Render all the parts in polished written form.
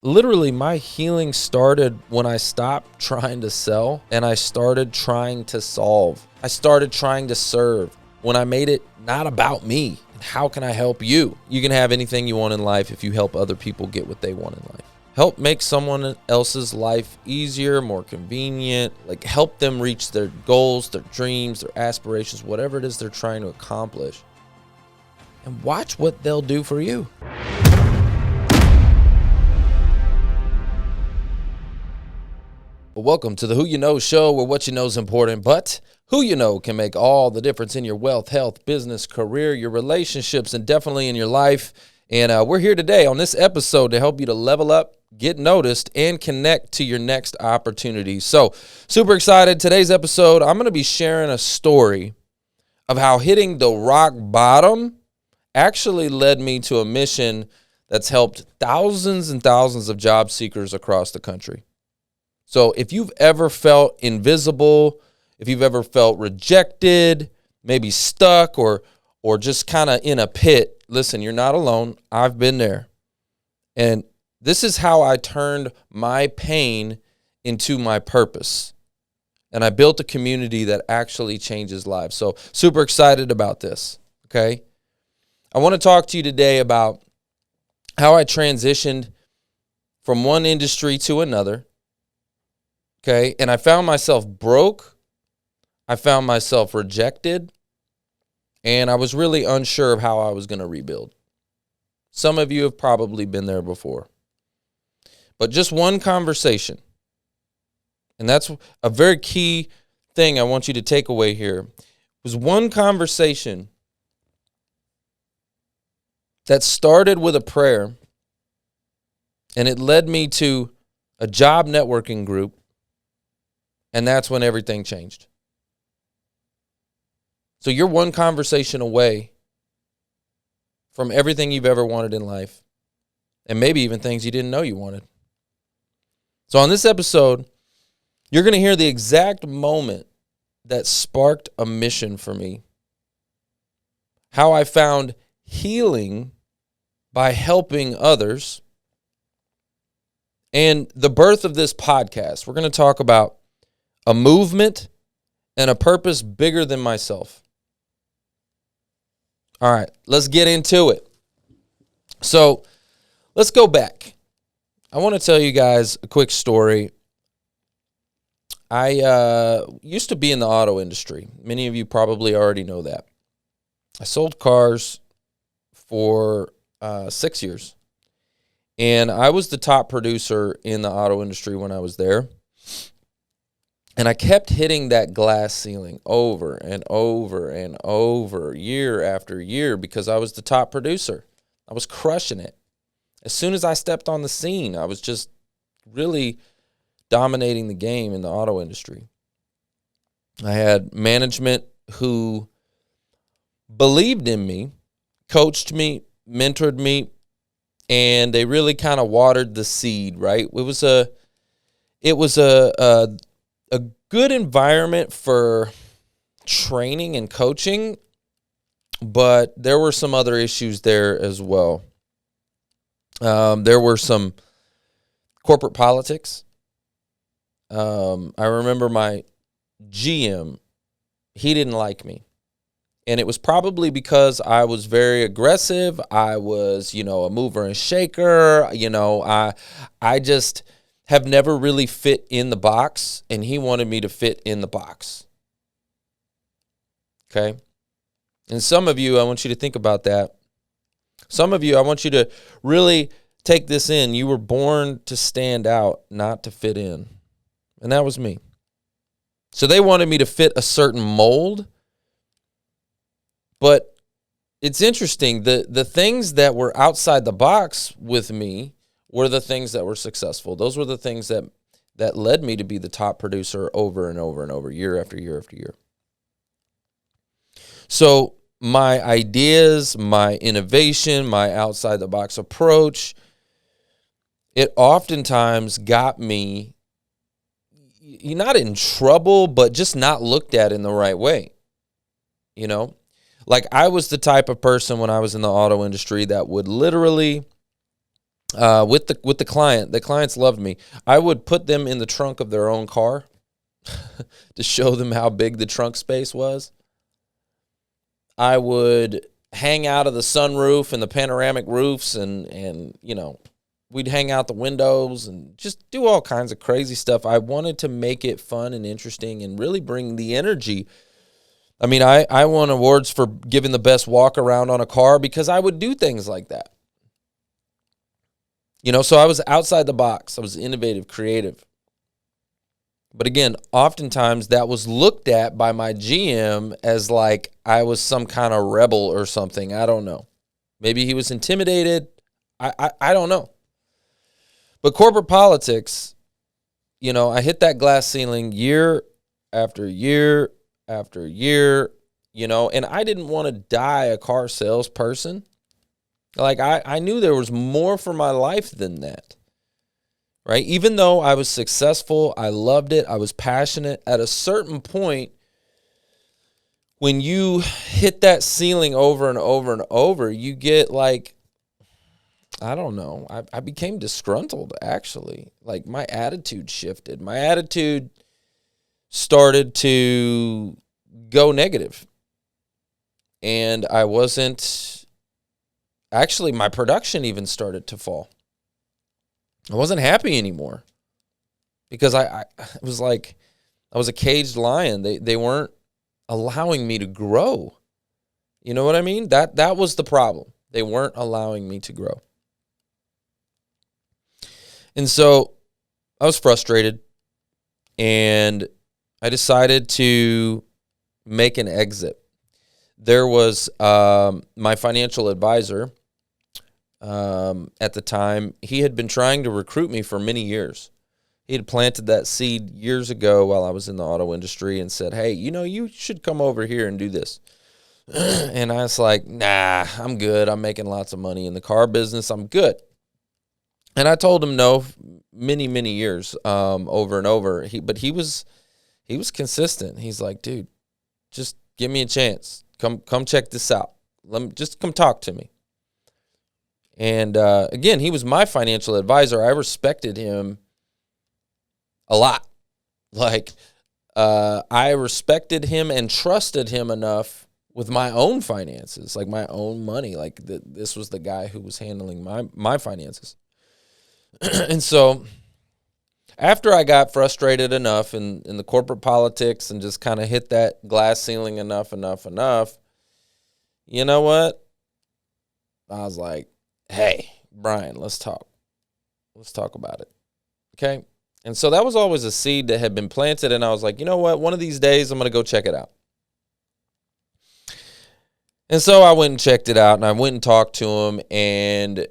Literally, my healing started when I stopped trying to sell and I started trying to solve. I started trying to serve when I made it not about me. How can I help you? You can have anything you want in life if you help other people get what they want in life. Help make someone else's life easier, more convenient, like help them reach their goals, their dreams, their aspirations, whatever it is they're trying to accomplish. And watch what they'll do for you. Welcome to the Who You Know show, where what you know is important, but who you know can make all the difference in your wealth, health, business, career, your relationships, and definitely in your life. And we're here today on this episode to help you to level up, get noticed, and connect to your next opportunity. So super excited. Today's episode, I'm going to be sharing a story of how hitting the rock bottom actually led me to a mission that's helped thousands and thousands of job seekers across the country. So if you've ever felt invisible, if you've ever felt rejected, maybe stuck or just kind of in a pit, listen, you're not alone. I've been there. And this is how I turned my pain into my purpose. And I built a community that actually changes lives. So super excited about this, okay? I want to talk to you today about how I transitioned from one industry to another. Okay, and I found myself broke, I found myself rejected, and I was really unsure of how I was going to rebuild. Some of you have probably been there before. But just one conversation, and that's a very key thing I want you to take away here, was one conversation that started with a prayer, and it led me to a job networking group. And that's when everything changed. So you're one conversation away from everything you've ever wanted in life, and maybe even things you didn't know you wanted. So on this episode, you're going to hear the exact moment that sparked a mission for me. How I found healing by helping others. And the birth of this podcast. We're going to talk about a movement and a purpose bigger than myself. All right, let's get into it. So let's go back. I want to tell you guys a quick story. I used to be in the auto industry. Many of you probably already know that. I sold cars for 6 years. And I was the top producer in the auto industry when I was there. And I kept hitting that glass ceiling over and over and over, year after year, because I was the top producer. I was crushing it. As soon as I stepped on the scene, I was just really dominating the game in the auto industry. I had management who believed in me, coached me, mentored me, and they really kind of watered the seed, right? It was a good environment for training and coaching, but there were some other issues there as well. There were some corporate politics. I remember my GM, he didn't like me. And it was probably because I was very aggressive. I was, a mover and shaker. I just have never really fit in the box, and he wanted me to fit in the box. Okay? And some of you, I want you to think about that. Some of you, I want you to really take this in. You were born to stand out, not to fit in. And that was me. So they wanted me to fit a certain mold. But it's interesting, the things that were outside the box with me were the things that were successful. Those were the things that led me to be the top producer over and over and over, year after year after year. So my ideas, my innovation, my outside the box approach, it oftentimes got me, not in trouble, but just not looked at in the right way. Like I was the type of person when I was in the auto industry that would literally with the client. The clients loved me. I would put them in the trunk of their own car to show them how big the trunk space was. I would hang out of the sunroof and the panoramic roofs, and we'd hang out the windows and just do all kinds of crazy stuff. I wanted to make it fun and interesting and really bring the energy. I mean, I won awards for giving the best walk around on a car because I would do things like that. So I was outside the box. I was innovative, creative. But again, oftentimes that was looked at by my GM as like I was some kind of rebel or something. I don't know. Maybe he was intimidated. I don't know. But corporate politics, I hit that glass ceiling year after year after year, and I didn't want to die a car salesperson. Like I knew there was more for my life than that. Right? Even though I was successful, I loved it, I was passionate, at a certain point, when you hit that ceiling over and over and over, you get like, I don't know, I became disgruntled, actually. Like, my attitude shifted. My attitude started to go negative. And I wasn't, actually, my production even started to fall. I wasn't happy anymore because I was like, I was a caged lion. They weren't allowing me to grow. You know what I mean? That was the problem. They weren't allowing me to grow. And so I was frustrated, and I decided to make an exit. There was my financial advisor. At the time, he had been trying to recruit me for many years. He had planted that seed years ago while I was in the auto industry and said, hey, you should come over here and do this. And I was like, nah, I'm good. I'm making lots of money in the car business. I'm good. And I told him no many, many years over and over. But he was consistent. He's like, dude, just give me a chance. Come check this out. Just come talk to me. And again, he was my financial advisor. I respected him a lot. Like, I respected him and trusted him enough with my own finances, like my own money. Like, this was the guy who was handling my finances. And so after I got frustrated enough in the corporate politics and just kind of hit that glass ceiling enough, you know what? I was like, hey, Brian, let's talk. Let's talk about it. Okay? And so that was always a seed that had been planted, and I was like, you know what? One of these days, I'm going to go check it out. And so I went and checked it out, and I went and talked to him, and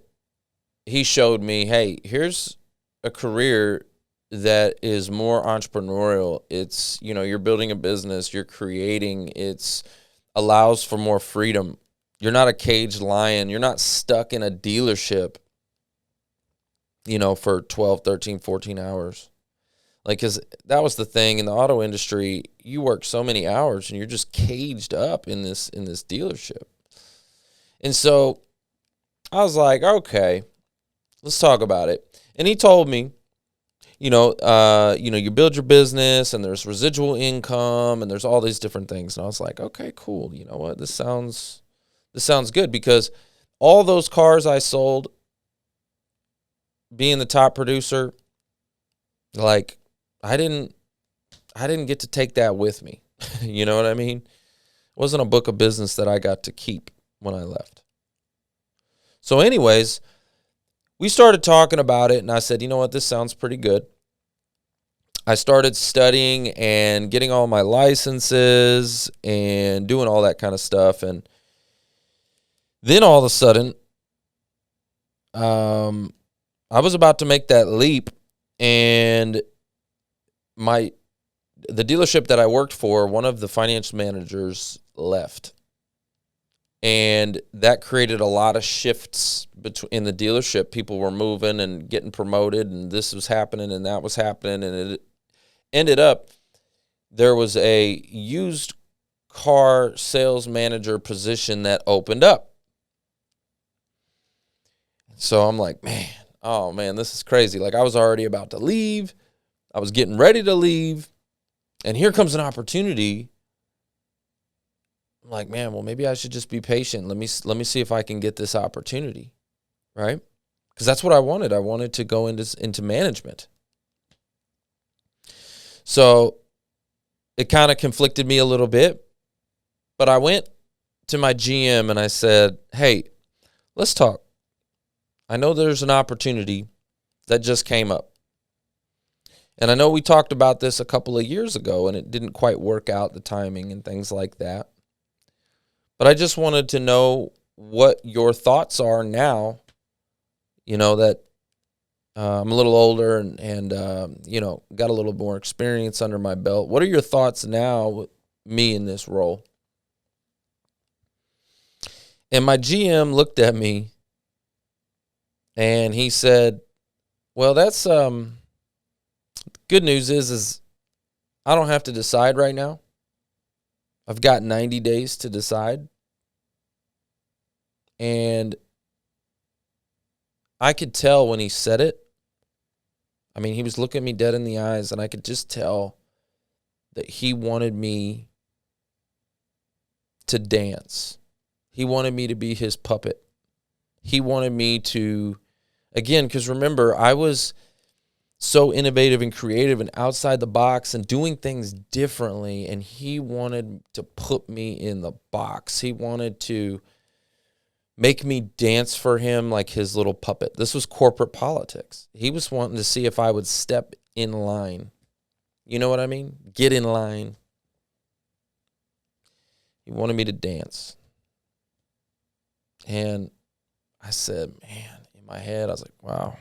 he showed me, hey, here's a career that is more entrepreneurial. It's, you're building a business, you're creating, it's allows for more freedom. You're not a caged lion. You're not stuck in a dealership, for 12, 13, 14 hours. Like, because that was the thing in the auto industry. You work so many hours and you're just caged up in this dealership. And so I was like, okay, let's talk about it. And he told me, you build your business and there's residual income and there's all these different things. And I was like, okay, cool. You know what? This sounds good, because all those cars I sold, being the top producer, like, I didn't get to take that with me. You know what I mean? It wasn't a book of business that I got to keep when I left. So anyways, we started talking about it, and I said, you know what, this sounds pretty good. I started studying and getting all my licenses and doing all that kind of stuff. And then all of a sudden, I was about to make that leap, and the dealership that I worked for, one of the finance managers left. And that created a lot of shifts in the dealership. People were moving and getting promoted, and this was happening and that was happening. And it ended up, there was a used car sales manager position that opened up. So I'm like, man, oh man, this is crazy. Like I was already about to leave. I was getting ready to leave. And here comes an opportunity. I'm like, man, well, maybe I should just be patient. Let me see if I can get this opportunity, right? Because that's what I wanted. I wanted to go into management. So it kind of conflicted me a little bit, but I went to my GM and I said, hey, let's talk. I know there's an opportunity that just came up. And I know we talked about this a couple of years ago and it didn't quite work out, the timing and things like that. But I just wanted to know what your thoughts are now, that I'm a little older and got a little more experience under my belt. What are your thoughts now with me in this role? And my GM looked at me and he said, well, that's good news is I don't have to decide right now. I've got 90 days to decide. And I could tell when he said it. I mean, he was looking me dead in the eyes, and I could just tell that he wanted me to dance. He wanted me to be his puppet. He wanted me to, again, because remember, I was so innovative and creative and outside the box and doing things differently, and he wanted to put me in the box. He wanted to make me dance for him like his little puppet. This was corporate politics. He was wanting to see if I would step in line. You know what I mean? Get in line. He wanted me to dance. And I said, man, in my head, I was like, wow,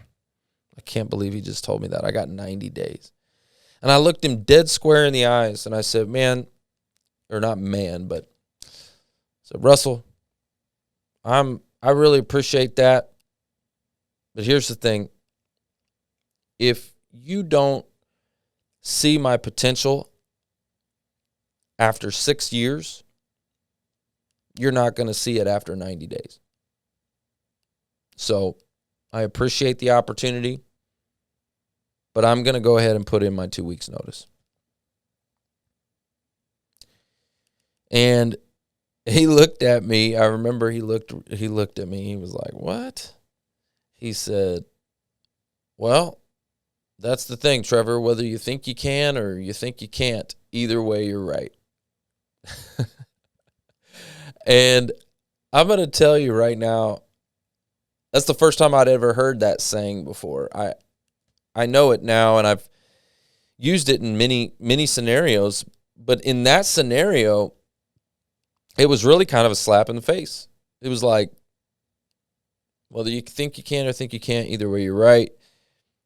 I can't believe he just told me that. I got 90 days. And I looked him dead square in the eyes and I said, man, or not man, but I said, Russell, I really appreciate that. But here's the thing. If you don't see my potential after 6 years, you're not going to see it after 90 days. So I appreciate the opportunity, but I'm going to go ahead and put in my 2 weeks notice. And he looked at me. I remember he looked at me. He was like, what? He said, well, that's the thing, Trevor. Whether you think you can or you think you can't, either way, you're right. And I'm going to tell you right now, that's the first time I'd ever heard that saying before. I know it now, and I've used it in many scenarios. But in that scenario, it was really kind of a slap in the face. It was like, whether you think you can or think you can't, either way, you're right.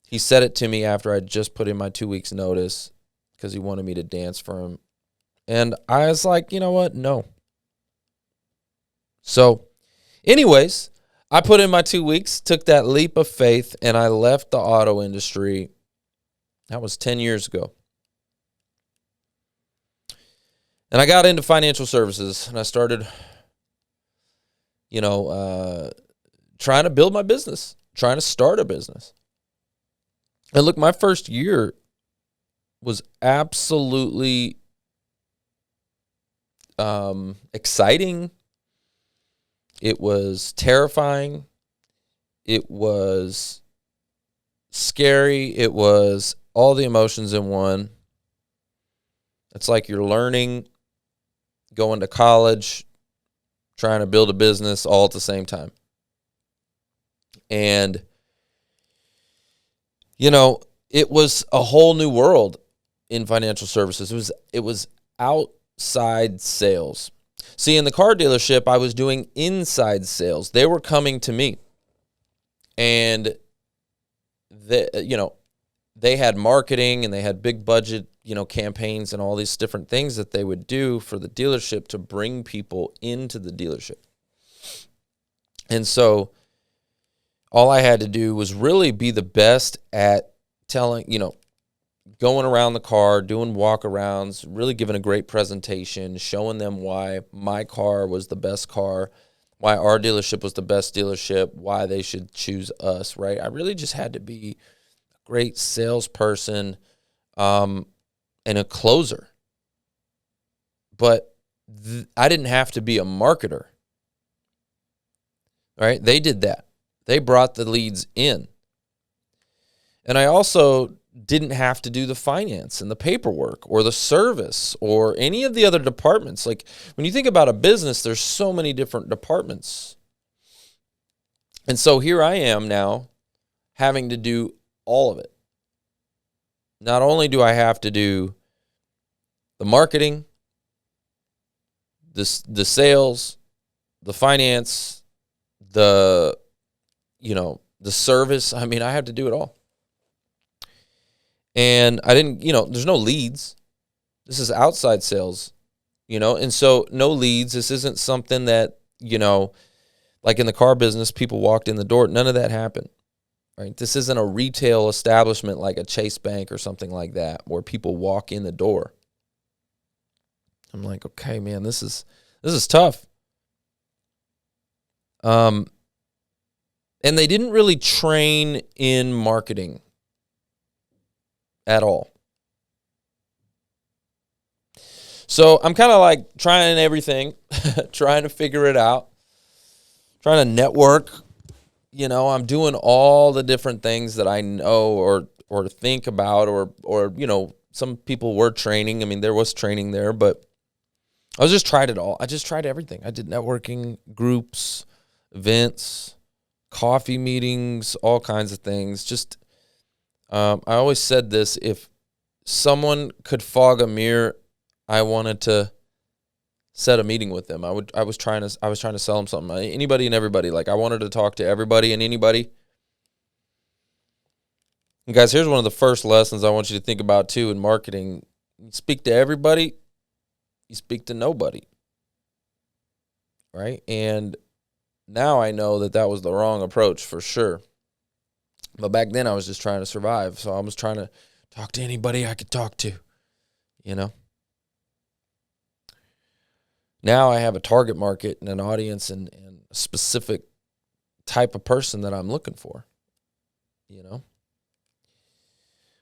He said it to me after I just put in my 2 weeks notice because he wanted me to dance for him. And I was like, you know what? No. So anyways, I put in my 2 weeks, took that leap of faith, and I left the auto industry. That was 10 years ago. And I got into financial services, and I started, trying to build my business, trying to start a business. And look, my first year was absolutely exciting. It was terrifying. It was scary. It was all the emotions in one. It's like you're learning, going to college, trying to build a business all at the same time. And, it was a whole new world in financial services. It was outside sales. See, in the car dealership, I was doing inside sales. They were coming to me. And, they had marketing and they had big budget, campaigns and all these different things that they would do for the dealership to bring people into the dealership. And so all I had to do was really be the best at telling, going around the car, doing walk-arounds, really giving a great presentation, showing them why my car was the best car, why our dealership was the best dealership, why they should choose us, right? I really just had to be a great salesperson and a closer. But I didn't have to be a marketer, right? They did that. They brought the leads in. And I also didn't have to do the finance and the paperwork or the service or any of the other departments. Like when you think about a business, there's so many different departments. And so here I am now having to do all of it. Not only do I have to do the marketing, the sales, the finance, the service. I mean, I have to do it all. And I didn't, there's no leads. This is outside sales, and so no leads. This isn't something that, like in the car business, people walked in the door. None of that happened, right? This isn't a retail establishment like a Chase Bank or something like that where people walk in the door. I'm like, okay, man, this is tough. And they didn't really train in marketing at all. So I'm kind of like trying everything, trying to figure it out, trying to network. I'm doing all the different things that I know or think about or some people were training. I mean, there was training there, but I just tried it all. I just tried everything. I did networking, groups, events, coffee meetings, all kinds of things. Just I always said this: if someone could fog a mirror, I wanted to set a meeting with them. I was trying to sell them something. Anybody and everybody. Like I wanted to talk to everybody and anybody. And guys, here's one of the first lessons I want you to think about too in marketing. You speak to everybody, you speak to nobody. Right? And now I know that was the wrong approach for sure. But back then I was just trying to survive. So I was trying to talk to anybody I could talk to, Now I have a target market and an audience and a specific type of person that I'm looking for,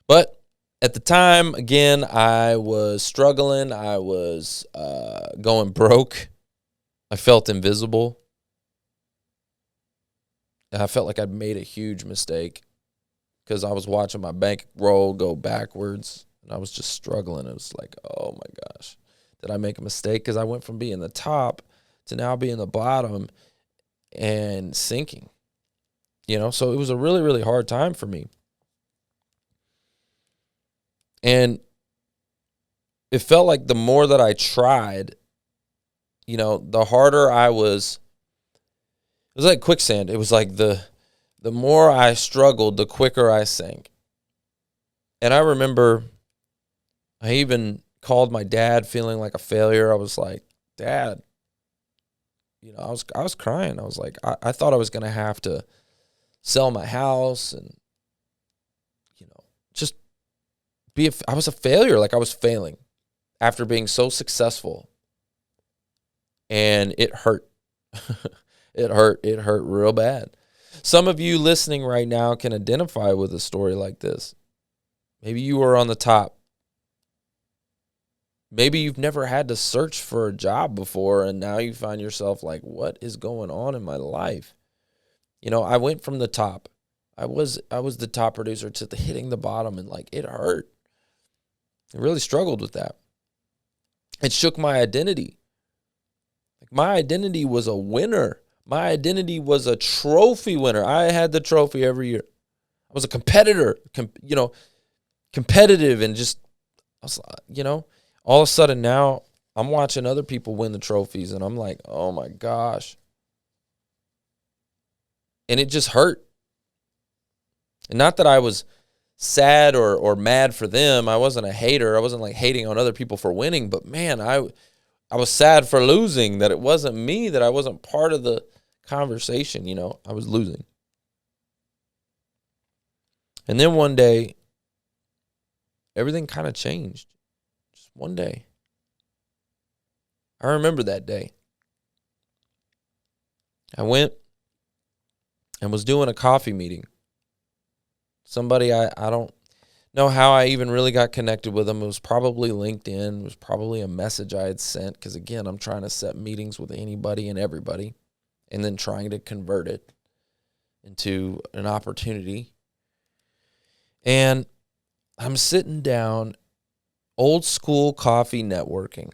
But at the time, again, I was struggling. I was going broke. I felt invisible. And I felt like I'd made a huge mistake because I was watching my bankroll go backwards and I was just struggling. It was like, oh my gosh, did I make a mistake? Because I went from being the top to now being the bottom and sinking, So it was a really, really hard time for me. And it felt like the more that I tried, the harder I was. It was like quicksand. It was like the more I struggled, the quicker I sank. And I remember I even called my dad feeling like a failure. I was like, Dad, I was crying. I was like, I thought I was going to have to sell my house and, just I was a failure. Like I was failing after being so successful. And it hurt. It hurt real bad. Some of you listening right now can identify with a story like this. Maybe you were on the top. Maybe you've never had to search for a job before, and now you find yourself like, what is going on in my life? I went from the top. I was the top producer to hitting the bottom, and like it hurt. I really struggled with that. It shook my identity. Like my identity was a winner. My identity was a trophy winner. I had the trophy every year. I was a competitor, competitive and just, all of a sudden now I'm watching other people win the trophies and I'm like, oh my gosh. And it just hurt. And not that I was sad or mad for them. I wasn't a hater. I wasn't like hating on other people for winning, but man, I was sad for losing, that it wasn't me, that I wasn't part of the conversation, I was losing. And then one day, everything kind of changed. Just one day. I remember that day. I went and was doing a coffee meeting. Somebody I don't know how I even really got connected with them. It was probably LinkedIn. It was probably a message I had sent because, again, I'm trying to set meetings with anybody and everybody and then trying to convert it into an opportunity. And I'm sitting down, old school coffee networking,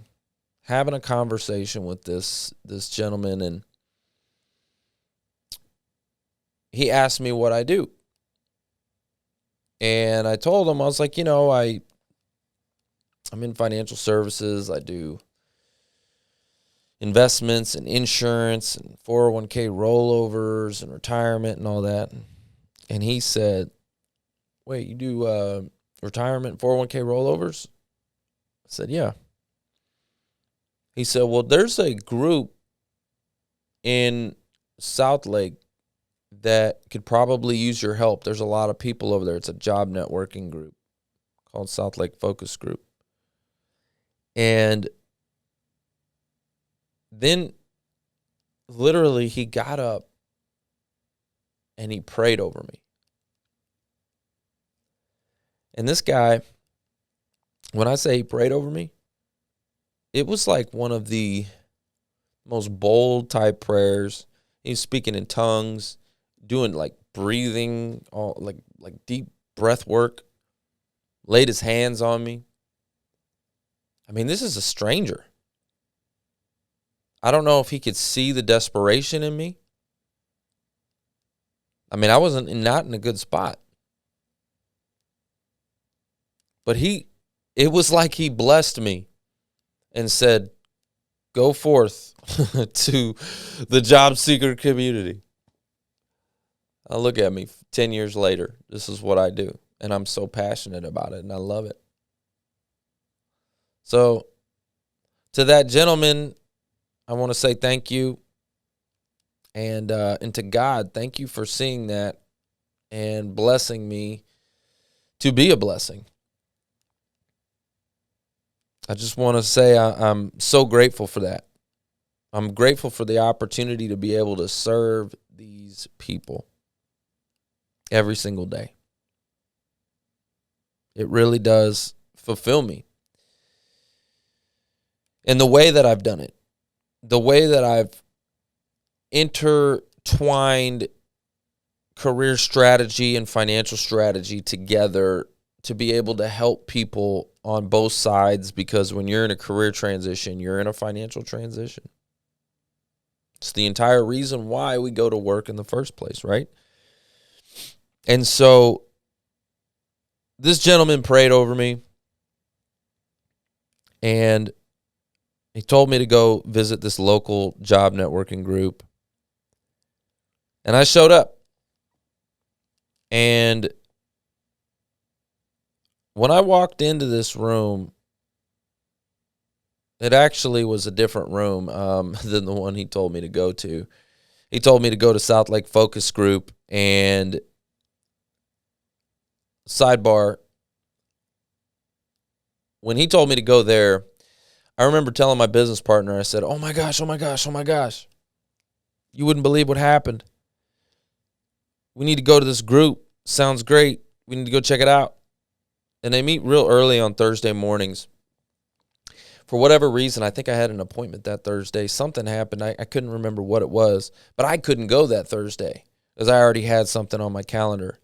having a conversation with this gentleman, and he asked me what I do. And I told him, I was like, I'm in financial services. I do investments and insurance and 401k rollovers and retirement and all that. And he said, wait, you do retirement 401k rollovers? I said, yeah. He said, well, there's a group in South Lake that could probably use your help. There's a lot of people over there. It's a job networking group called South Lake Focus Group. And then literally he got up and he prayed over me. And this guy, when I say he prayed over me, it was like one of the most bold type prayers. He was speaking in tongues, doing like breathing, all like deep breath work, laid his hands on me. I mean, this is a stranger. I don't know if he could see the desperation in me. I mean, I wasn't not in a good spot. But it was like he blessed me and said, go forth to the job seeker community. Now look at me 10 years later. This is what I do. And I'm so passionate about it and I love it. So to that gentleman, I want to say thank you. And to God, thank you for seeing that and blessing me to be a blessing. I just want to say I'm so grateful for that. I'm grateful for the opportunity to be able to serve these people every single day. It really does fulfill me. And the way that I've done it, the way that I've intertwined career strategy and financial strategy together to be able to help people on both sides, because when you're in a career transition, you're in a financial transition. It's the entire reason why we go to work in the first place, right? And so this gentleman prayed over me, and he told me to go visit this local job networking group. And I showed up. And when I walked into this room, it actually was a different room than the one he told me to go to. He told me to go to South Lake Focus Group, and sidebar, when he told me to go there, I remember telling my business partner, I said, oh my gosh, you wouldn't believe what happened. We need to go to this group. Sounds great. We need to go check it out. And they meet real early on Thursday mornings. For whatever reason, I think I had an appointment that Thursday. Something happened. I couldn't remember what it was, but I couldn't go that Thursday because I already had something on my calendar.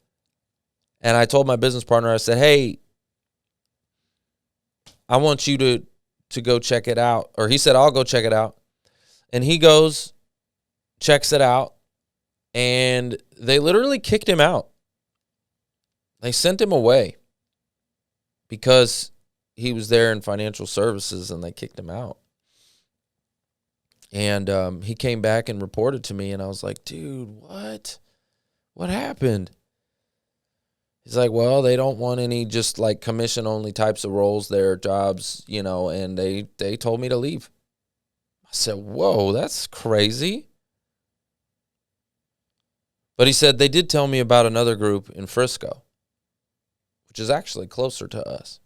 And I told my business partner, I said, hey, I want you to go check it out. Or he said, I'll go check it out. And he goes, checks it out, and they literally kicked him out. They sent him away because he was there in financial services, and they kicked him out. And he came back and reported to me, and I was like, dude, what? What happened? He's like, well, they don't want any just like commission-only types of roles there, jobs, and they told me to leave. I said, whoa, that's crazy. But he said they did tell me about another group in Frisco, which is actually closer to us.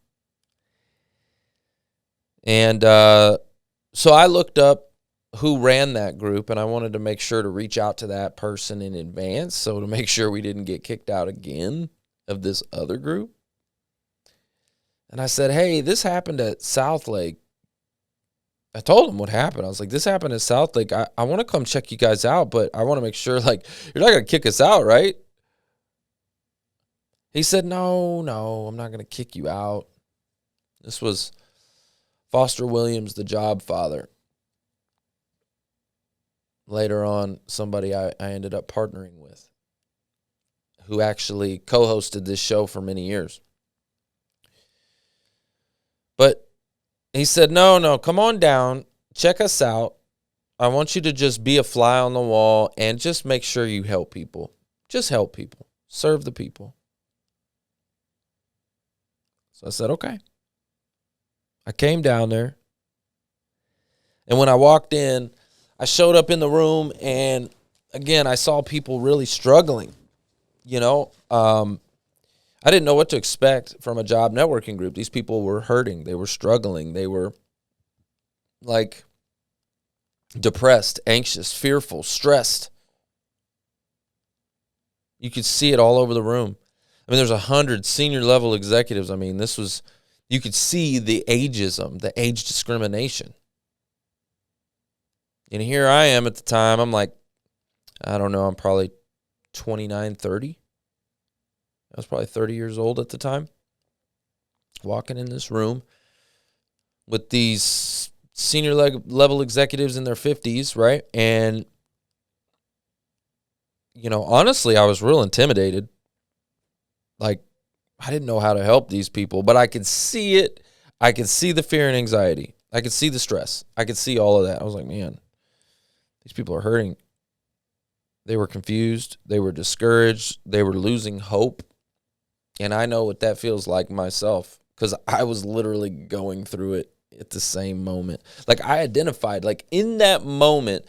And so I looked up who ran that group, and I wanted to make sure to reach out to that person in advance, so to make sure we didn't get kicked out again of this other group. And I said, hey, this happened at South Lake. I told him what happened. I was like, this happened at South Lake. I want to come check you guys out, but I want to make sure, like, you're not going to kick us out, right? He said, no, I'm not going to kick you out. This was Foster Williams, the job father. Later on, somebody I ended up partnering with, who actually co-hosted this show for many years. But he said, no, come on down, check us out. I want you to just be a fly on the wall and just make sure you help people. Just help people. Serve the people. So I said, okay. I came down there. And when I walked in, I showed up in the room, and again, I saw people really struggling. I didn't know what to expect from a job networking group. These people were hurting. They were struggling. They were like depressed, anxious, fearful, stressed. You could see it all over the room. I mean, there's 100 senior level executives. I mean, you could see the ageism, the age discrimination. And here I am at the time. I'm like, I don't know, I'm probably 29, 30. I was probably 30 years old at the time. Walking in this room with these senior level executives in their 50s, right? And, honestly, I was real intimidated. Like, I didn't know how to help these people, but I could see it. I could see the fear and anxiety. I could see the stress. I could see all of that. I was like, man, these people are hurting. They were confused. They were discouraged. They were losing hope. And I know what that feels like myself, because I was literally going through it at the same moment. Like, I identified, like, in that moment,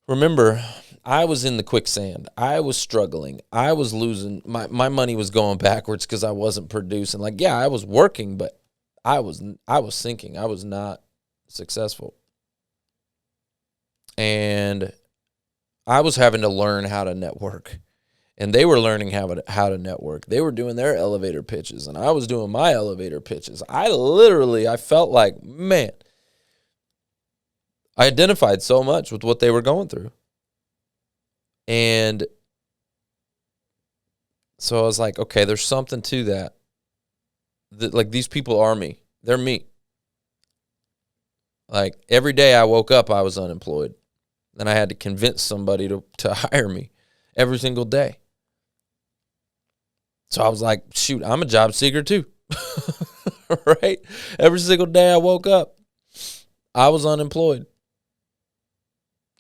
remember, I was in the quicksand. I was struggling. I was losing. My money was going backwards because I wasn't producing. Like, yeah, I was working, but I was sinking. I was not successful. And I was having to learn how to network. And they were learning how to network. They were doing their elevator pitches, and I was doing my elevator pitches. I felt like, man, I identified so much with what they were going through. And so I was like, okay, there's something to that. Like, these people are me. They're me. Like, every day I woke up, I was unemployed. And I had to convince somebody to hire me every single day. So I was like, shoot, I'm a job seeker too. Right? Every single day I woke up, I was unemployed.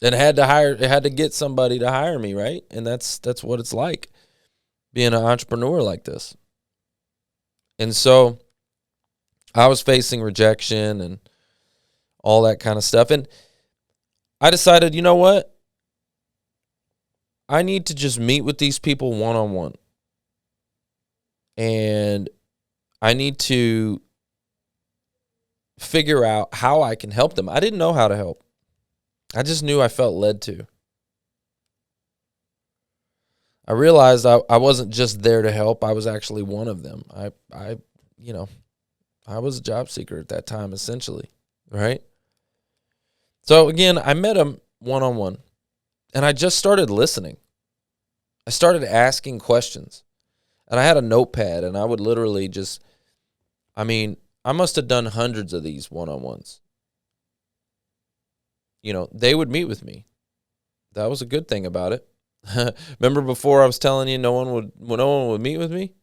And had to get somebody to hire me, right? And that's what it's like being an entrepreneur like this. And so I was facing rejection and all that kind of stuff. And I decided, you know what? I need to just meet with these people one-on-one. And I need to figure out how I can help them. I didn't know how to help. I just knew I felt led to. I realized I wasn't just there to help. I was actually one of them. I was a job seeker at that time, essentially, right? So again, I met him one-on-one, and I just started listening. I started asking questions, and I had a notepad, and I would literally I must have done hundreds of these one-on-ones. They would meet with me. That was a good thing about it. Remember before I was telling you no one would meet with me?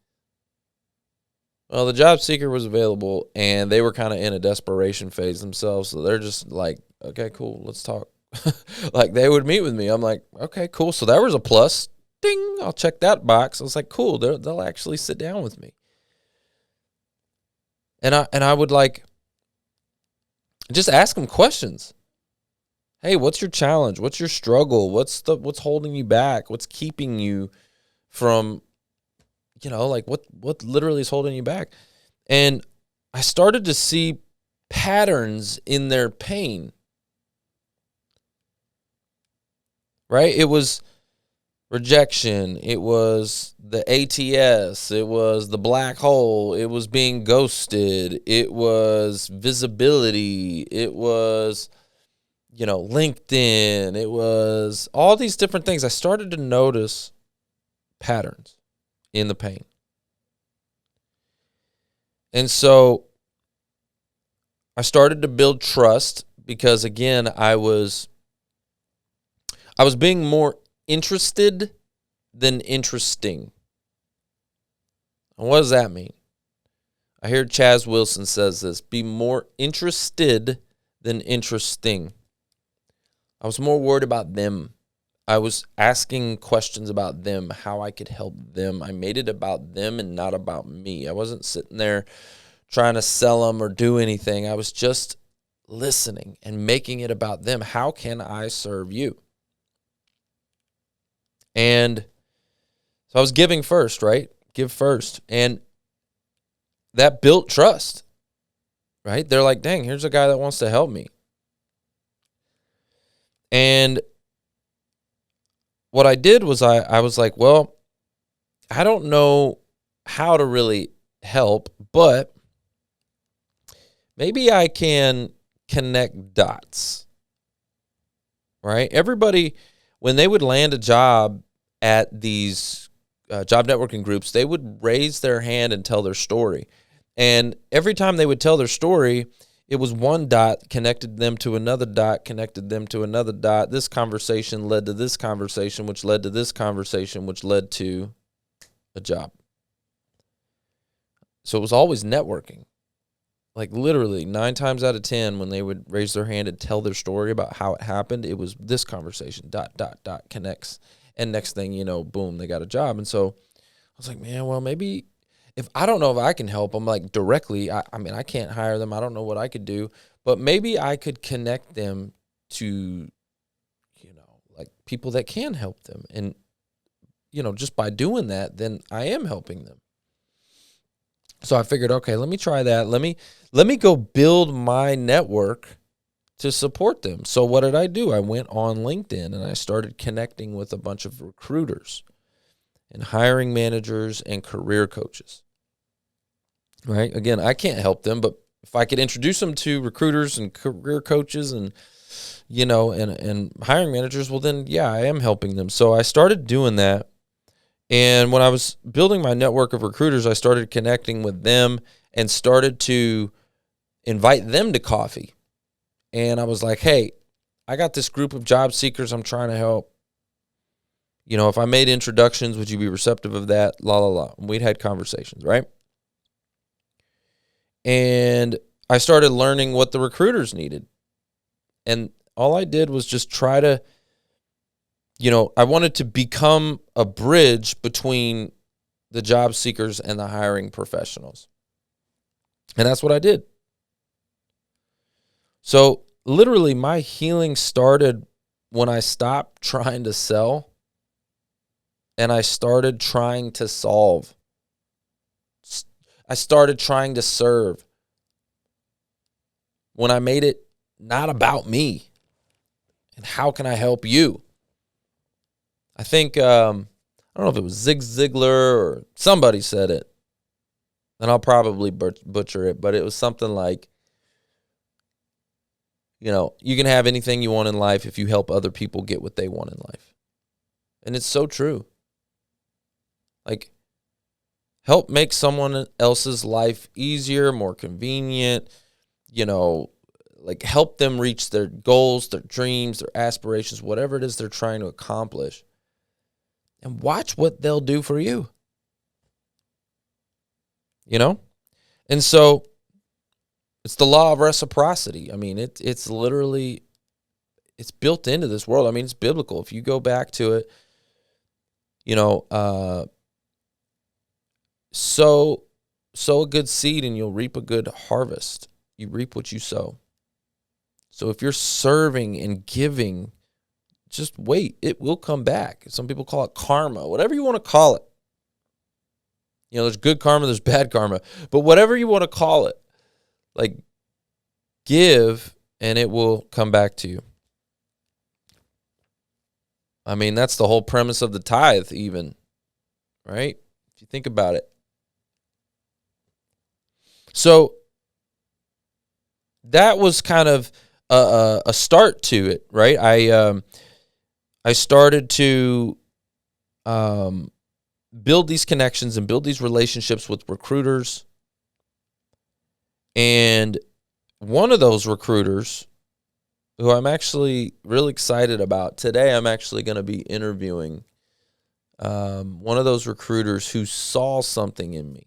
Well, the job seeker was available, and they were kind of in a desperation phase themselves, so they're just like, okay, cool, let's talk. Like, they would meet with me. I'm like, okay, cool. So there was a plus. Ding, I'll check that box. I was like, cool, they'll actually sit down with me. And I would just ask them questions. Hey, what's your challenge? What's your struggle? What's holding you back? What's keeping you from, what literally is holding you back? And I started to see patterns in their pain. right? It was rejection. It was the ATS. It was the black hole. It was being ghosted. It was visibility. It was, LinkedIn. It was all these different things. I started to notice patterns in the pain. And so I started to build trust because, again, I was being more interested than interesting. And what does that mean? I hear Chaz Wilson says this: be more interested than interesting. I was more worried about them. I was asking questions about them, how I could help them. I made it about them and not about me. I wasn't sitting there trying to sell them or do anything. I was just listening and making it about them. How can I serve you? And so I was giving first, right? Give first. And that built trust, right? They're like, dang, here's a guy that wants to help me. And what I did was I was like, well, I don't know how to really help, but maybe I can connect dots, right? Everybody, when they would land a job at these job networking groups, they would raise their hand and tell their story. And every time they would tell their story, it was one dot connected them to another dot, connected them to another dot. This conversation led to this conversation, which led to this conversation, which led to a job. So it was always networking. Like literally 9 times out of 10, when they would raise their hand and tell their story about how it happened, it was this conversation, dot, dot, dot, connects. And next thing you know, boom, they got a job. And so I was like, man, well, maybe if I don't know if I can help them like directly, I mean, I can't hire them. I don't know what I could do, but maybe I could connect them to, like people that can help them. And, just by doing that, then I am helping them. So I figured, okay, let me try that. Let me go build my network to support them. So what did I do? I went on LinkedIn and I started connecting with a bunch of recruiters and hiring managers and career coaches. Right? Again, I can't help them, but if I could introduce them to recruiters and career coaches and and hiring managers, well then yeah, I am helping them. So I started doing that. And when I was building my network of recruiters, I started connecting with them and started to invite them to coffee. And I was like, hey, I got this group of job seekers I'm trying to help. If I made introductions, would you be receptive of that? La, la, la. And we'd had conversations, right? And I started learning what the recruiters needed. And all I did was just try to, I wanted to become a bridge between the job seekers and the hiring professionals. And that's what I did. So literally my healing started when I stopped trying to sell and I started trying to solve. I started trying to serve. When I made it not about me and how can I help you? I think, I don't know if it was Zig Ziglar or somebody said it, and I'll probably butcher it, but it was something like, you can have anything you want in life if you help other people get what they want in life. And it's so true. Like, help make someone else's life easier, more convenient, like help them reach their goals, their dreams, their aspirations, whatever it is they're trying to accomplish. And watch what they'll do for you. And so it's the law of reciprocity. I mean, it's literally, it's built into this world. I mean, it's biblical. If you go back to it, sow a good seed and you'll reap a good harvest. You reap what you sow. So if you're serving and giving, just wait. It will come back. Some people call it karma, whatever you want to call it. There's good karma, there's bad karma. But whatever you want to call it, like, give and it will come back to you. I mean, that's the whole premise of the tithe even, right? If you think about it. So that was kind of a start to it, right? I started to build these connections and build these relationships with recruiters. And one of those recruiters, who I'm actually really excited about, today I'm actually going to be interviewing one of those recruiters who saw something in me.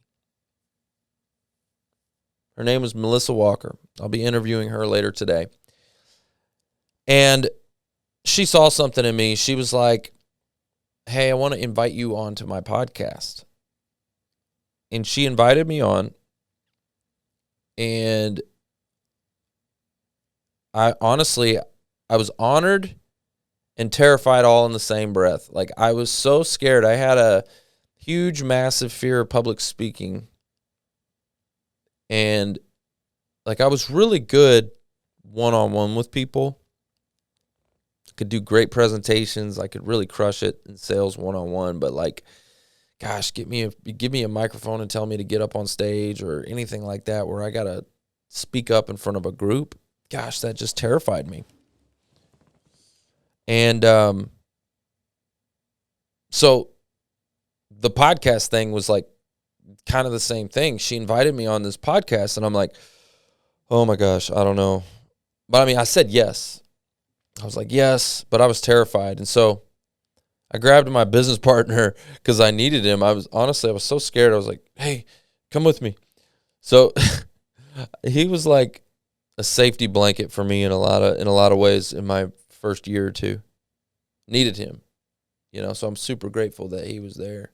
Her name is Melissa Walker. I'll be interviewing her later today. And she saw something in me. She was like, hey, I want to invite you on to my podcast. And she invited me on. And I was honored and terrified all in the same breath. Like, I was so scared. I had a huge, massive fear of public speaking. And like, I was really good one-on-one with people. I could do great presentations. I could really crush it in sales one-on-one. But like, gosh, give me a microphone and tell me to get up on stage or anything like that where I got to speak up in front of a group. Gosh, that just terrified me. And so the podcast thing was like kind of the same thing. She invited me on this podcast, and I'm like, oh my gosh, I don't know. But I mean, I said yes. I was like, yes, but I was terrified. And so I grabbed my business partner because I needed him. I was so scared. I was like, hey, come with me. So he was like a safety blanket for me in a lot of ways in my first year or two. Needed him, so I'm super grateful that he was there.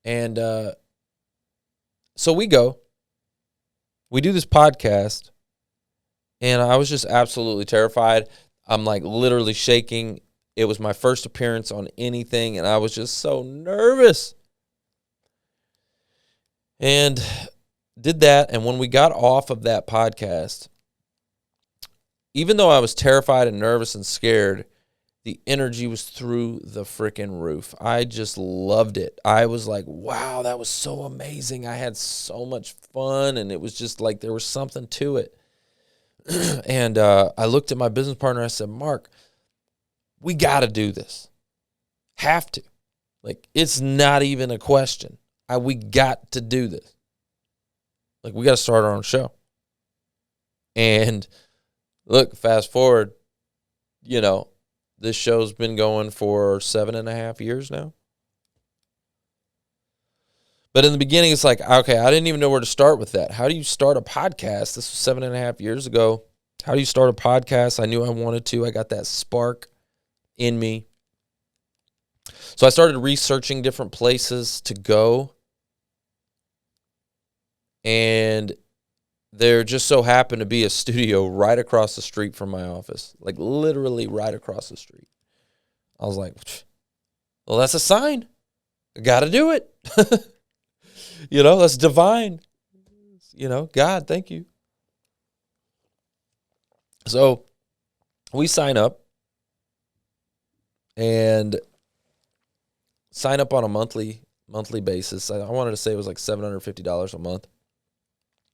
And so we do this podcast, and I was just absolutely terrified. I'm like literally shaking. It was my first appearance on anything, and I was just so nervous. And did that, and when we got off of that podcast, even though I was terrified and nervous and scared, the energy was through the freaking roof. I just loved it. I was like, wow, that was so amazing. I had so much fun, and it was just like there was something to it. And I looked at my business partner. I said, Mark, we got to do this. Have to. Like, it's not even a question. We got to do this. Like, we got to start our own show. And look, fast forward, this show's been going for 7.5 years now. But in the beginning, it's like, okay, I didn't even know where to start with that. How do you start a podcast? This was 7.5 years ago. How do you start a podcast? I knew I wanted to. I got that spark in me. So I started researching different places to go. And there just so happened to be a studio right across the street from my office, like literally right across the street. I was like, well, that's a sign. I got to do it. That's divine. God, thank you. So we sign up and sign up on a monthly basis. I wanted to say it was like $750 a month.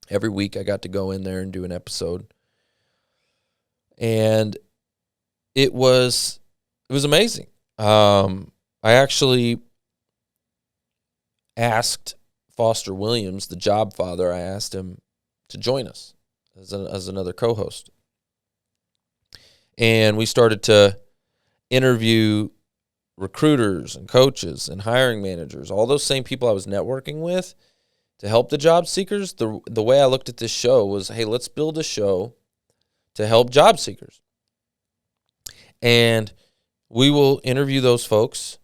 Every week I got to go in there and do an episode. And it was amazing. I actually asked Foster Williams, the job father, I asked him to join us as another co-host. And we started to interview recruiters and coaches and hiring managers, all those same people I was networking with to help the job seekers. The way I looked at this show was, hey, let's build a show to help job seekers. And we will interview those folks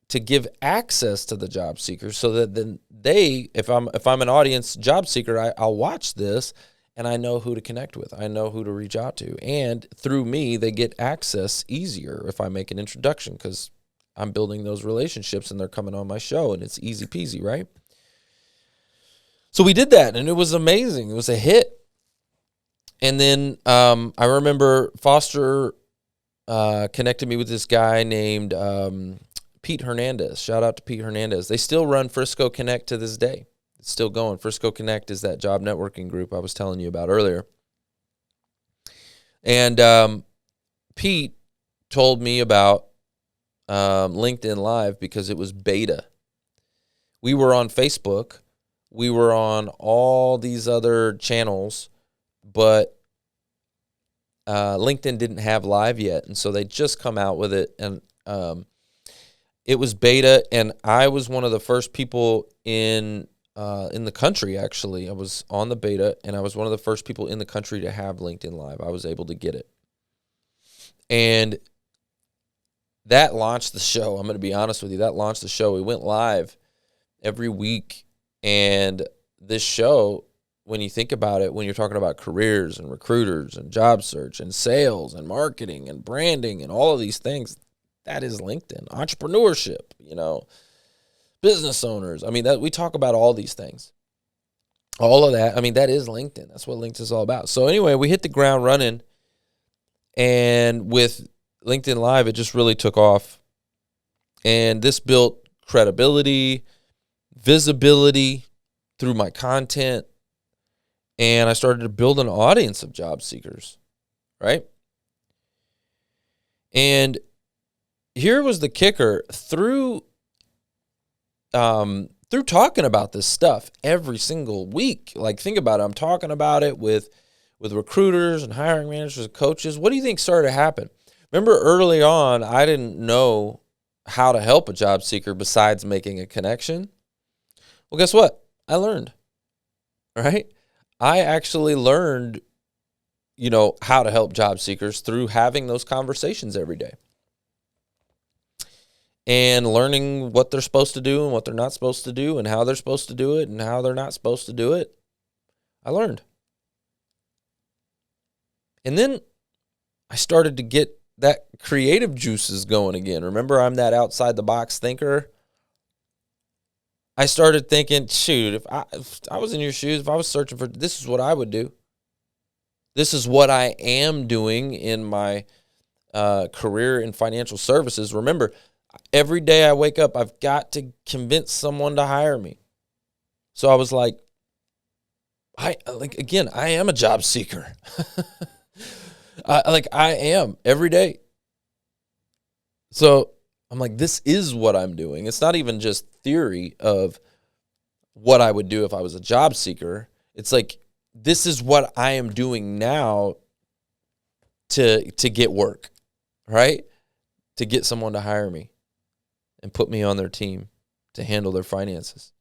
to give access to the job seekers so that then if I'm an audience job seeker, I'll watch this and I know who to connect with. I know who to reach out to. And through me, they get access easier if I make an introduction because I'm building those relationships and they're coming on my show and it's easy peasy, right? So we did that, and it was amazing. It was a hit. And then I remember Foster connected me with this guy named Pete Hernandez. Shout out to Pete Hernandez. They still run Frisco Connect to this day. It's still going. Frisco Connect is that job networking group I was telling you about earlier. And Pete told me about LinkedIn Live because it was beta. We were on Facebook. We were on all these other channels, but LinkedIn didn't have live yet, and so they just come out with it, and it was beta, and I was one of the first people in the country, actually. I was on the beta, and I was one of the first people in the country to have LinkedIn Live. I was able to get it. And that launched the show. I'm going to be honest with you. That launched the show. We went live every week, and this show, when you think about it, when you're talking about careers and recruiters and job search and sales and marketing and branding and all of these things, that is LinkedIn. Entrepreneurship, business owners. I mean, that we talk about all these things. All of that, I mean, that is LinkedIn. That's what LinkedIn is all about. So anyway, we hit the ground running, and with LinkedIn Live, it just really took off. And this built credibility, visibility through my content, and I started to build an audience of job seekers, right? And here was the kicker. Through talking about this stuff every single week, like think about it, I'm talking about it with recruiters and hiring managers and coaches. What do you think started to happen? Remember early on, I didn't know how to help a job seeker besides making a connection. Well, guess what? I learned, right? I actually learned, how to help job seekers through having those conversations every day and learning what they're supposed to do and what they're not supposed to do and how they're supposed to do it and how they're not supposed to do it. I learned. And then I started to get that creative juices going again. Remember, I'm that outside the box thinker. I started thinking, shoot, if I was in your shoes, if I was searching for, this is what I would do. This is what I am doing in my career in financial services. Remember, every day I wake up, I've got to convince someone to hire me. So I was like, I am a job seeker. I am every day. So I'm like, this is what I'm doing. It's not even just theory of what I would do if I was a job seeker. It's like, this is what I am doing now to get work, right? To get someone to hire me and put me on their team to handle their finances,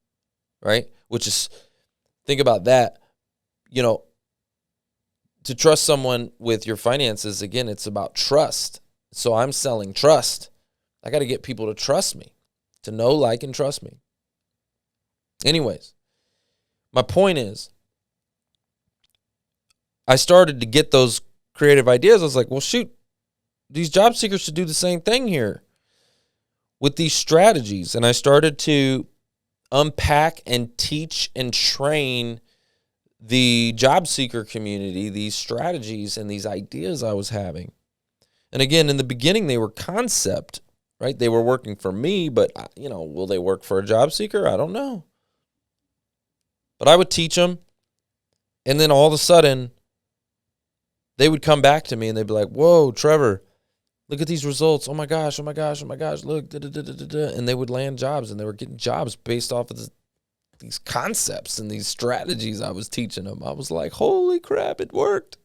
right? Which is, think about that, to trust someone with your finances, again, it's about trust. So I'm selling trust. I got to get people to trust me, to know, like, and trust me. Anyways, my point is, I started to get those creative ideas. I was like, well, shoot, these job seekers should do the same thing here with these strategies. And I started to unpack and teach and train the job seeker community, these strategies and these ideas I was having. And again, in the beginning, they were concept, right? They were working for me, but, will they work for a job seeker? I don't know. But I would teach them, and then all of a sudden, they would come back to me, and they'd be like, whoa, Trevor, look at these results. Oh, my gosh, look, and they would land jobs, and they were getting jobs based off of these concepts and these strategies I was teaching them. I was like, holy crap, it worked.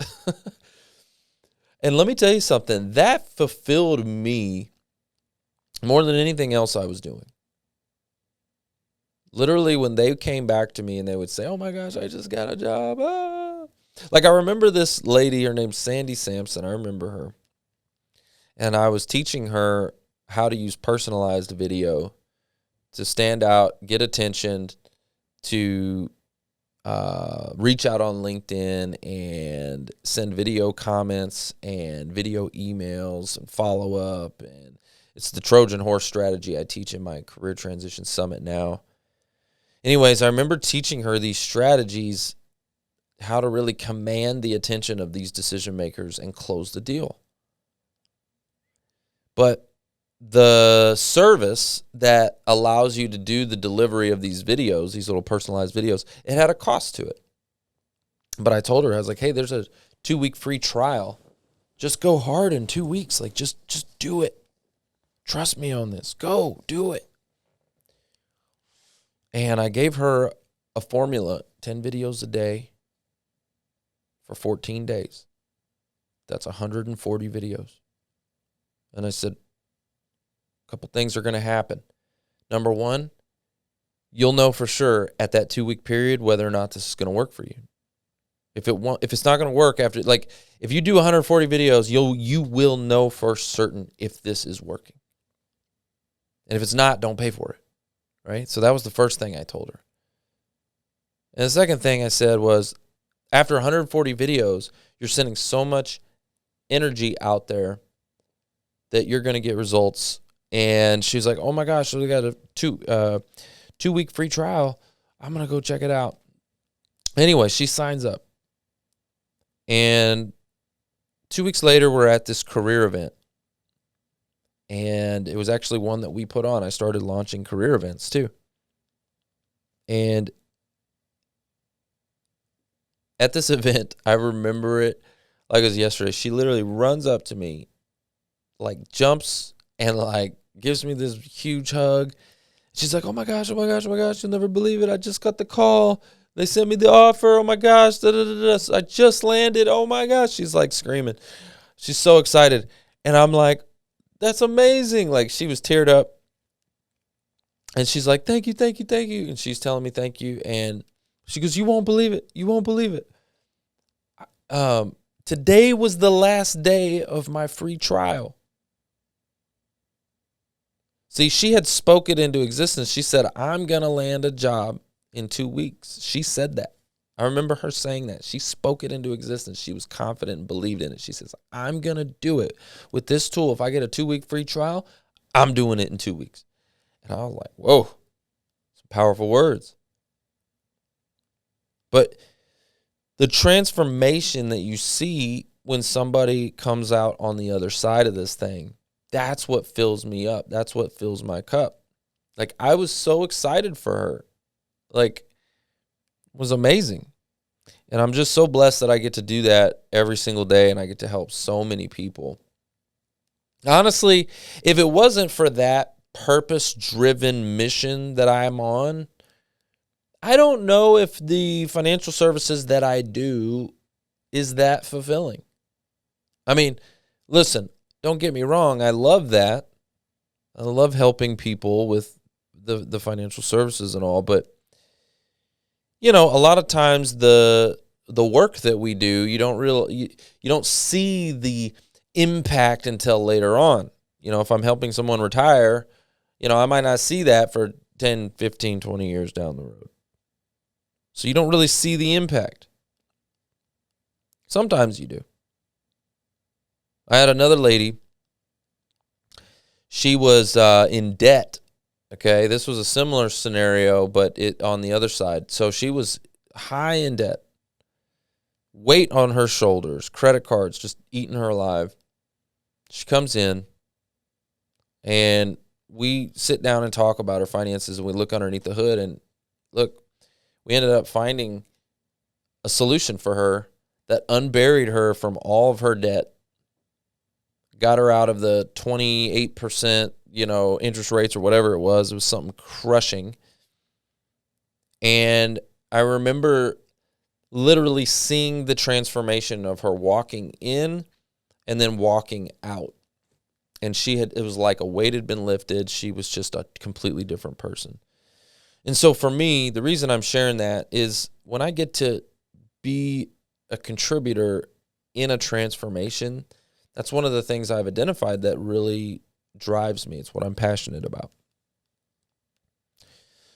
And let me tell you something, that fulfilled me more than anything else I was doing. Literally, when they came back to me and they would say, oh my gosh, I just got a job. Ah. Like, I remember this lady, her name's Sandy Sampson. I remember her. And I was teaching her how to use personalized video to stand out, get attention, to reach out on LinkedIn and send video comments and video emails and follow up. And it's the Trojan horse strategy I teach in my Career Transition Summit now. Anyways, I remember teaching her these strategies, how to really command the attention of these decision makers and close the deal. But the service that allows you to do the delivery of these videos, these little personalized videos, it had a cost to it. But I told her, I was like, hey, there's a 2-week free trial. Just go hard in 2 weeks. Like, just do it. Trust me on this. Go, do it. And I gave her a formula, 10 videos a day for 14 days. That's 140 videos. And I said, a couple things are going to happen. Number one, you'll know for sure at that 2-week period whether or not this is going to work for you. If it's not going to work after, like, if you do 140 videos, you will know for certain if this is working. And if it's not, don't pay for it, right? So that was the first thing I told her. And the second thing I said was, after 140 videos, you're sending so much energy out there that you're going to get results. And she's like, oh my gosh, we got a 2-week free trial. I'm going to go check it out. Anyway, she signs up. And 2 weeks later, we're at this career event. And it was actually one that we put on. I started launching career events too. And at this event, I remember it like it was yesterday. She literally runs up to me, like jumps and like gives me this huge hug. She's like, oh my gosh, oh my gosh, oh my gosh, you'll never believe it. I just got the call. They sent me the offer. Oh my gosh, da, da, da, da. I just landed. Oh my gosh. She's like screaming. She's so excited. And I'm like, that's amazing. Like, she was teared up. And she's like, thank you, thank you, thank you. And she's telling me thank you. And she goes, you won't believe it. You won't believe it. Today was the last day of my free trial. See, she had spoken into existence. She said, I'm going to land a job in 2 weeks. She said that. I remember her saying that. She spoke it into existence. She was confident and believed in it. She says, I'm going to do it with this tool. If I get a 2-week free trial, I'm doing it in 2 weeks. And I was like, whoa, some powerful words. But the transformation that you see when somebody comes out on the other side of this thing, that's what fills me up. That's what fills my cup. Like, I was so excited for her. Like, it was amazing. And I'm just so blessed that I get to do that every single day, and I get to help so many people. Honestly, if it wasn't for that purpose-driven mission that I'm on, I don't know if the financial services that I do is that fulfilling. I mean, listen, don't get me wrong. I love that. I love helping people with the financial services and all, but you know, a lot of times the work that we do, you don't see the impact until later on. You know, if I'm helping someone retire, you know, I might not see that for 10, 15, 20 years down the road. So you don't really see the impact. Sometimes you do. I had another lady. She was in debt. Okay, this was a similar scenario, but it on the other side. So she was high in debt, weight on her shoulders, credit cards just eating her alive. She comes in, and we sit down and talk about her finances, and we look underneath the hood, and look, we ended up finding a solution for her that unburied her from all of her debt, got her out of the 28%, interest rates or whatever it was. It was something crushing. And I remember literally seeing the transformation of her walking in and then walking out. And it was like a weight had been lifted. She was just a completely different person. And so for me, the reason I'm sharing that is when I get to be a contributor in a transformation, that's one of the things I've identified that really drives me. It's what I'm passionate about.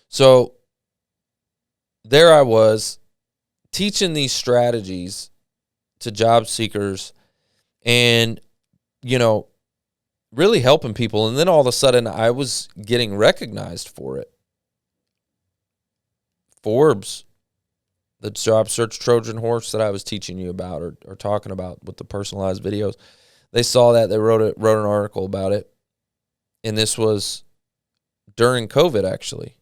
So there I was teaching these strategies to job seekers and, really helping people. And then all of a sudden I was getting recognized for it. Forbes, the job search Trojan horse that I was teaching you about or talking about with the personalized videos, they saw that, they wrote an article about it. And this was during COVID, actually.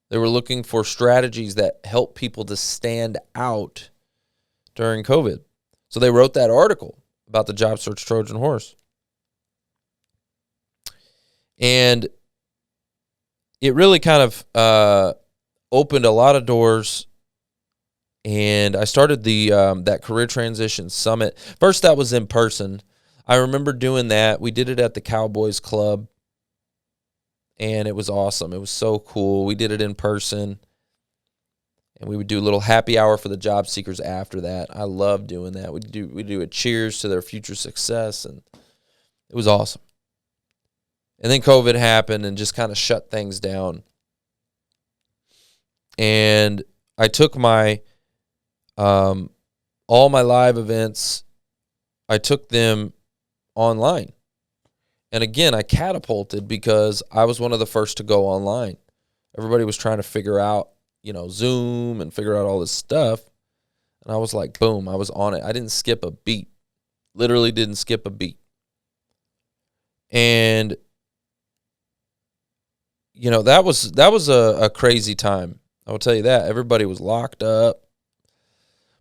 They were looking for strategies that help people to stand out during COVID. So they wrote that article about the job search Trojan horse. And it really kind of opened a lot of doors. And I started the that career transition summit. First, that was in person. I remember doing that. We did it at the Cowboys Club. And it was awesome. It was so cool. We did it in person. And we would do a little happy hour for the job seekers after that. I love doing that. We do a cheers to their future success, and it was awesome. And then COVID happened and just kind of shut things down. And I took my all my live events, I took them online. And again, I catapulted because I was one of the first to go online. Everybody was trying to figure out, Zoom and figure out all this stuff. And I was like, boom, I was on it. I didn't skip a beat. Literally didn't skip a beat. And, that was a crazy time. I will tell you that. Everybody was locked up.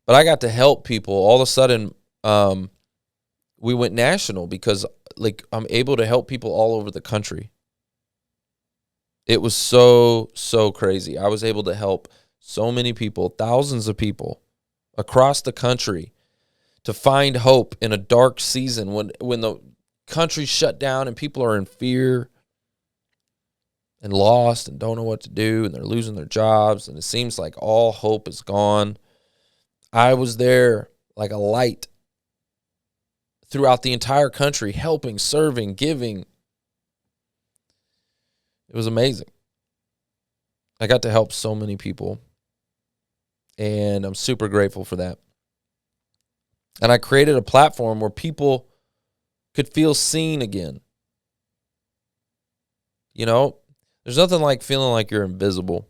But I got to help people. All of a sudden, we went national because I'm able to help people all over the country. It was so crazy. I was able to help so many people, thousands of people across the country to find hope in a dark season when the country's shut down and people are in fear and lost and don't know what to do and they're losing their jobs and it seems like all hope is gone. I was there like a light throughout the entire country, helping, serving, giving. It was amazing. I got to help so many people, and I'm super grateful for that. And I created a platform where people could feel seen again. There's nothing like feeling like you're invisible.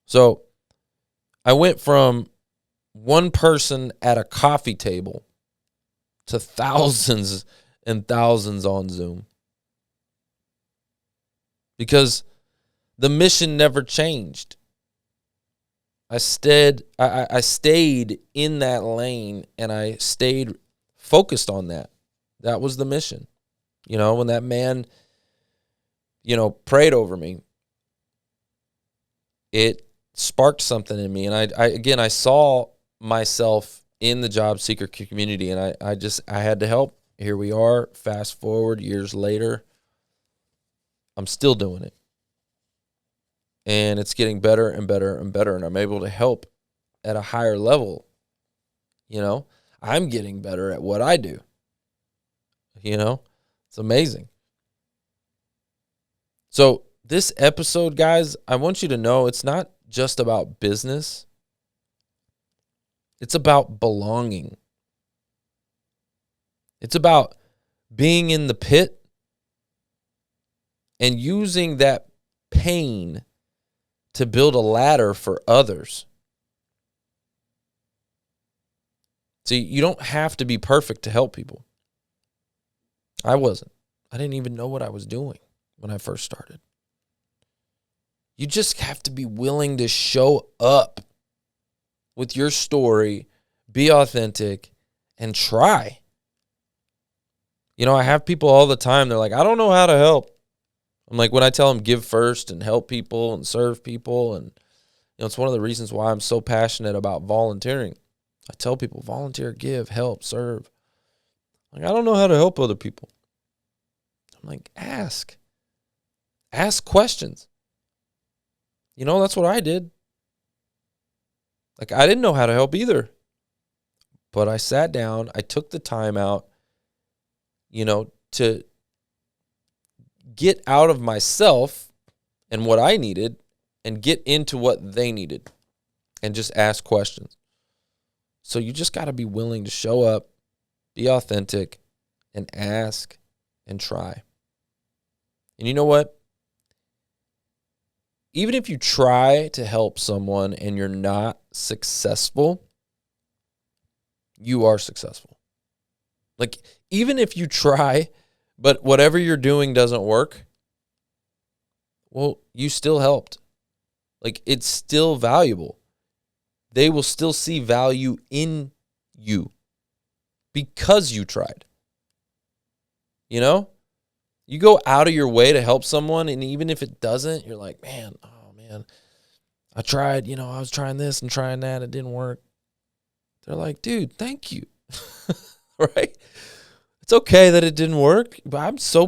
So I went from one person at a coffee table to thousands and thousands on Zoom. Because the mission never changed. I stayed in that lane and I stayed focused on that. That was the mission. When that man, prayed over me, it sparked something in me. And I saw myself in the job seeker community, and I had to help. Here we are, fast forward years later. I'm still doing it. And it's getting better and better and better, and I'm able to help at a higher level. I'm getting better at what I do. It's amazing. So this episode, guys, I want you to know it's not just about business. It's about belonging. It's about being in the pit and using that pain to build a ladder for others. See, you don't have to be perfect to help people. I wasn't. I didn't even know what I was doing when I first started. You just have to be willing to show up with your story, be authentic, and try. I have people all the time, they're like, I don't know how to help. I'm like, when I tell them give first and help people and serve people, and it's one of the reasons why I'm so passionate about volunteering. I tell people, volunteer, give, help, serve. Like, I don't know how to help other people. I'm like, ask. Ask questions. That's what I did. Like, I didn't know how to help either. But I sat down, I took the time out, to get out of myself and what I needed and get into what they needed and just ask questions. So you just got to be willing to show up, be authentic, and ask and try. And you know what? Even if you try to help someone and you're not successful, you are successful. Like, even if you try, but whatever you're doing doesn't work, well, you still helped. Like, it's still valuable. They will still see value in you because you tried. You know? You go out of your way to help someone, and even if it doesn't, you're like, man, I tried, I was trying this and trying that, it didn't work. They're like, dude, thank you. Right? It's okay that it didn't work, but I'm so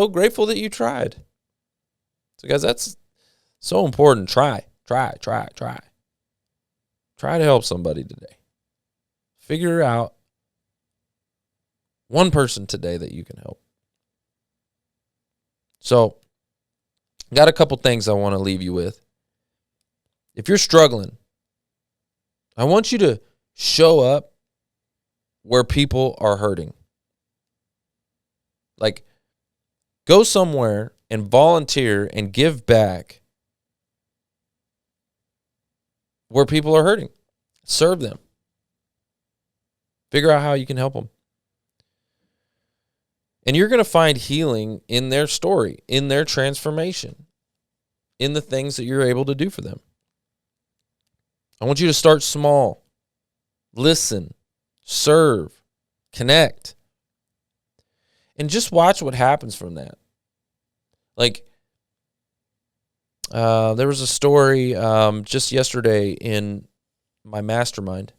grateful that you tried. So guys, that's so important. Try. Try to help somebody today. Figure out one person today that you can help. So, got a couple things I want to leave you with. If you're struggling, I want you to show up where people are hurting. Like, go somewhere and volunteer and give back where people are hurting. Serve them. Figure out how you can help them. And you're going to find healing in their story, in their transformation, in the things that you're able to do for them. I want you to start small. Listen, serve, connect, and just watch what happens from that. Like, there was a story just yesterday in my mastermind.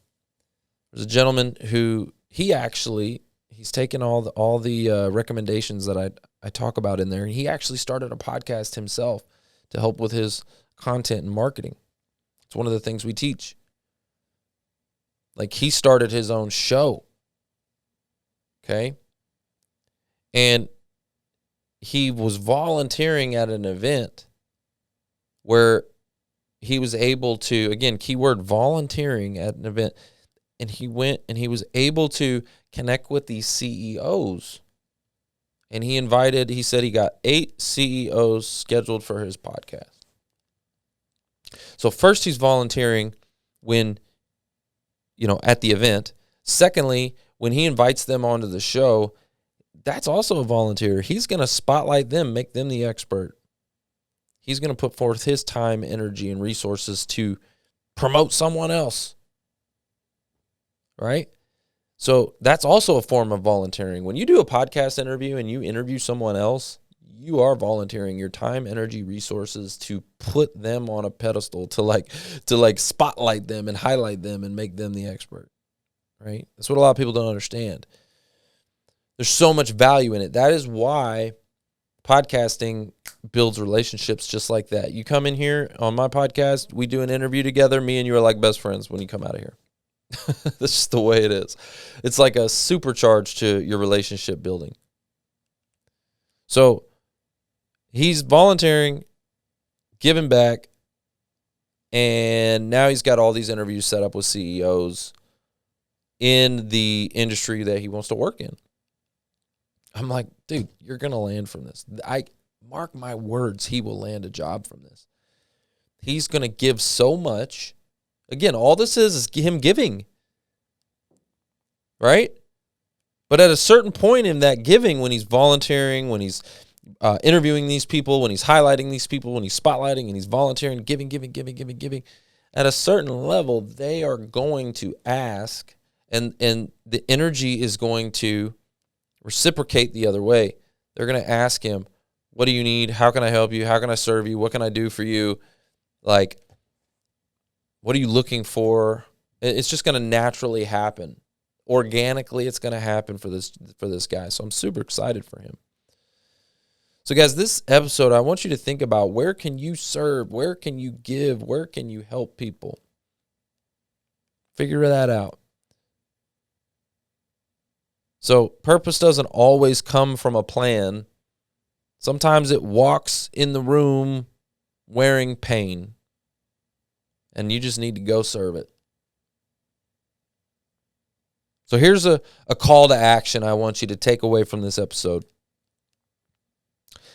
There's a gentleman who he's taken all the recommendations that I talk about in there, and he actually started a podcast himself to help with his content and marketing. It's one of the things we teach. Like, he started his own show. Okay? And he was volunteering at an event where he was able to, again, keyword volunteering at an event, and he went and he was able to connect with these CEOs. And he said he got 8 CEOs scheduled for his podcast. So first, he's volunteering when, at the event. Secondly, when he invites them onto the show, that's also a volunteer. He's going to spotlight them, make them the expert. He's going to put forth his time, energy, and resources to promote someone else. Right? So that's also a form of volunteering. When you do a podcast interview and you interview someone else, you are volunteering your time, energy, resources to put them on a pedestal, to spotlight them and highlight them and make them the expert. Right? That's what a lot of people don't understand. There's so much value in it. That is why podcasting builds relationships just like that. You come in here on my podcast, we do an interview together. Me and you are like best friends when you come out of here. That's just the way it is. It's like a supercharge to your relationship building. So he's volunteering, giving back, and now he's got all these interviews set up with CEOs in the industry that he wants to work in. I'm like, dude, you're going to land from this. I mark my words, he will land a job from this. He's going to give so much. Again, all this is him giving, right? But at a certain point in that giving, when he's volunteering, when he's interviewing these people, when he's highlighting these people, when he's spotlighting and he's volunteering, giving, at a certain level, they are going to ask, and the energy is going to reciprocate the other way. They're going to ask him, what do you need? How can I help you? How can I serve you? What can I do for you? Like, what are you looking for? It's just going to naturally happen. Organically, it's going to happen for this guy. So I'm super excited for him. So guys, this episode, I want you to think about, where can you serve? Where can you give? Where can you help people? Figure that out. So purpose doesn't always come from a plan. Sometimes it walks in the room wearing pain, and you just need to go serve it. So here's a call to action I want you to take away from this episode.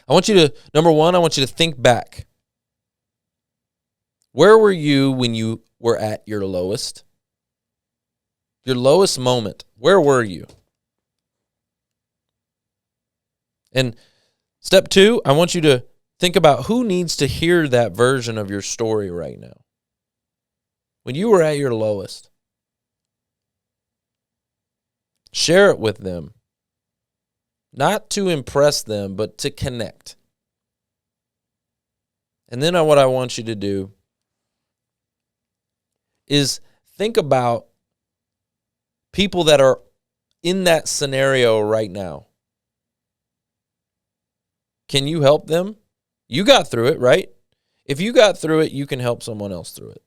I want you to, number one, I want you to think back. Where were you when you were at your lowest? Your lowest moment. Where were you? And step 2, I want you to think about who needs to hear that version of your story right now. When you were at your lowest, share it with them. Not to impress them, but to connect. And then what I want you to do is think about people that are in that scenario right now. Can you help them? You got through it, right? If you got through it, you can help someone else through it.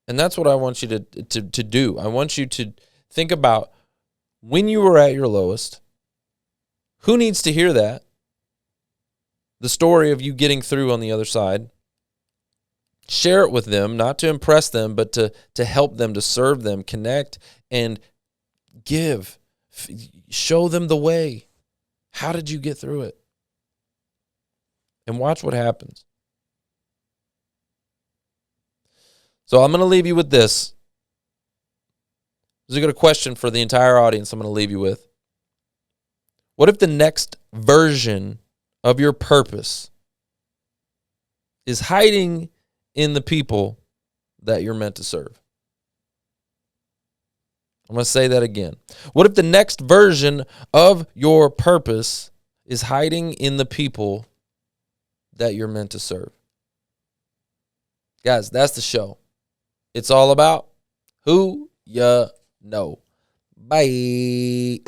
And that's what I want you to do. I want you to think about when you were at your lowest, who needs to hear that? The story of you getting through on the other side. Share it with them, not to impress them, but to help them, to serve them, connect, and give. Show them the way. How did you get through it? And watch what happens. So I'm going to leave you with this. This is a good question for the entire audience I'm going to leave you with. What if the next version of your purpose is hiding in the people that you're meant to serve? I'm going to say that again. What if the next version of your purpose is hiding in the people that you're meant to serve? Guys, that's the show. It's all about who you know. Bye.